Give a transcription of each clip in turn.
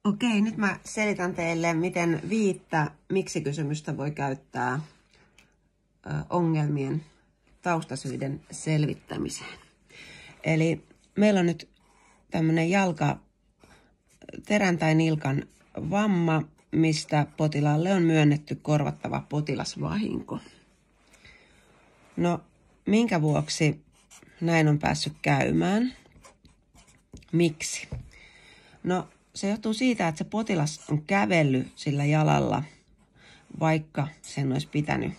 Okei, nyt mä selitän teille, miten 5 miksi-kysymystä voi käyttää ongelmien taustasyiden selvittämiseen. Eli meillä on nyt tämmöinen terän tai nilkan vamma, mistä potilaalle on myönnetty korvattava potilasvahinko. No, minkä vuoksi näin on päässyt käymään? Miksi? No, se johtuu siitä, että se potilas on kävellyt sillä jalalla, vaikka sen olisi pitänyt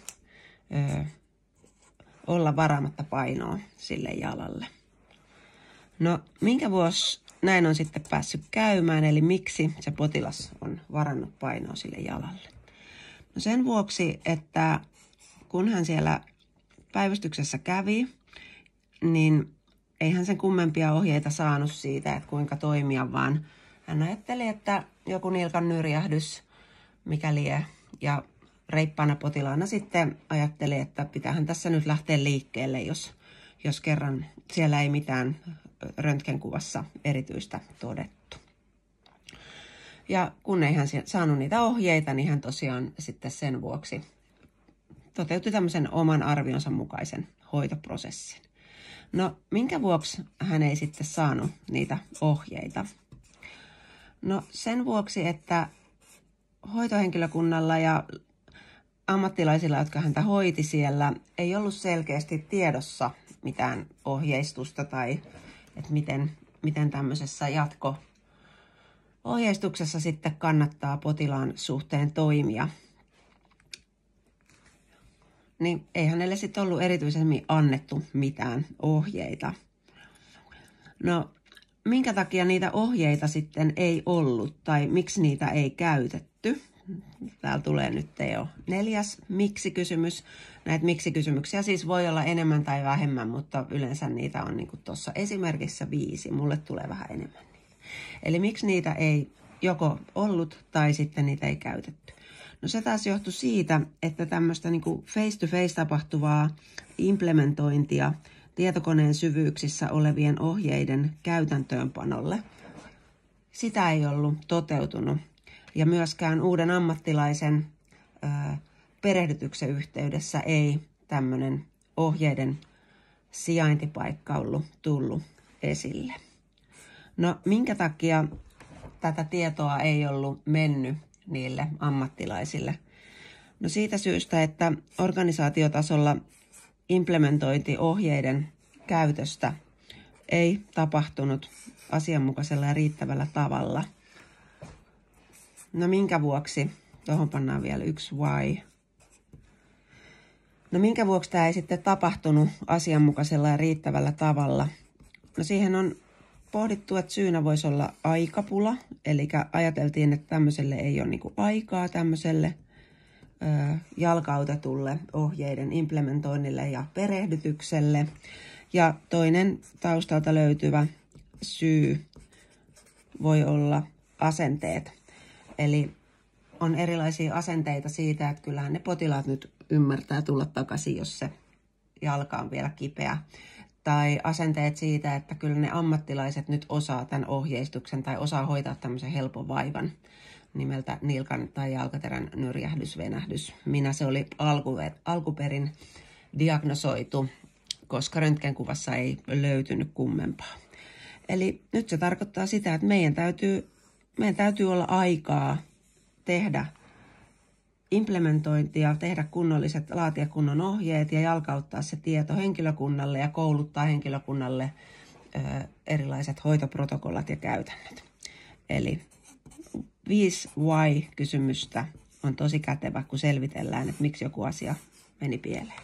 olla varaamatta painoa sille jalalle. No, minkä vuosi näin on sitten päässyt käymään, eli miksi se potilas on varannut painoa sille jalalle? No sen vuoksi, että kun hän siellä päivystyksessä kävi, niin ei hän sen kummempia ohjeita saanut siitä, että kuinka toimia, vaan hän ajatteli, että joku nilkan nyrjähdys, mikä lie, ja reippaana potilaana sitten ajatteli, että pitäähän tässä nyt lähteä liikkeelle, jos kerran siellä ei mitään röntgenkuvassa erityistä todettu. Ja kun ei hän saanut niitä ohjeita, niin hän tosiaan sitten sen vuoksi toteutti tämmöisen oman arvionsa mukaisen hoitoprosessin. No, minkä vuoksi hän ei sitten saanut niitä ohjeita? No, sen vuoksi, että hoitohenkilökunnalla ja ammattilaisilla, jotka häntä hoiti siellä, ei ollut selkeästi tiedossa mitään ohjeistusta tai että miten tämmöisessä jatko-ohjeistuksessa sitten kannattaa potilaan suhteen toimia. Niin ei hänelle sitten ollut erityisemmin annettu mitään ohjeita. No, minkä takia niitä ohjeita sitten ei ollut tai miksi niitä ei käytetty? Täällä tulee nyt jo 4. miksi-kysymys. Näitä miksi-kysymyksiä siis voi olla enemmän tai vähemmän, mutta yleensä niitä on niin kuin tuossa esimerkissä 5. Mulle tulee vähän enemmän niitä. Eli miksi niitä ei joko ollut tai sitten niitä ei käytetty? No se taas johtui siitä, että tämmöistä niin kuin face-to-face tapahtuvaa implementointia tietokoneen syvyyksissä olevien ohjeiden käytäntöönpanolle, sitä ei ollut toteutunut. Ja myöskään uuden ammattilaisen perehdytyksen yhteydessä ei tämmöinen ohjeiden sijaintipaikka ollut tullut esille. No, minkä takia tätä tietoa ei ollut mennyt niille ammattilaisille? No siitä syystä, että organisaatiotasolla implementointi ohjeiden käytöstä ei tapahtunut asianmukaisella ja riittävällä tavalla. No minkä vuoksi? Tuohon pannaan vielä 1 why. No minkä vuoksi tämä ei sitten tapahtunut asianmukaisella ja riittävällä tavalla? No siihen on pohdittu, että syynä voisi olla aikapula. Eli ajateltiin, että tämmöiselle ei ole niinku aikaa tämmöiselle jalkautetulle ohjeiden implementoinnille ja perehdytykselle. Ja toinen taustalta löytyvä syy voi olla asenteet. Eli on erilaisia asenteita siitä, että kyllähän ne potilaat nyt ymmärtää tulla takaisin, jos se jalka on vielä kipeä. Tai asenteet siitä, että kyllä ne ammattilaiset nyt osaa tämän ohjeistuksen tai osaa hoitaa tämmöisen helpon vaivan nimeltä nilkan tai jalkaterän nyrjähdys, venähdys. Minä se oli alkuperin diagnosoitu, koska röntgenkuvassa ei löytynyt kummempaa. Eli nyt se tarkoittaa sitä, että meidän täytyy olla aikaa tehdä implementointia, tehdä laatia kunnon ohjeet ja jalkauttaa se tieto henkilökunnalle ja kouluttaa henkilökunnalle erilaiset hoitoprotokollat ja käytännöt. Eli 5 why-kysymystä on tosi kätevä, kun selvitellään, että miksi joku asia meni pieleen.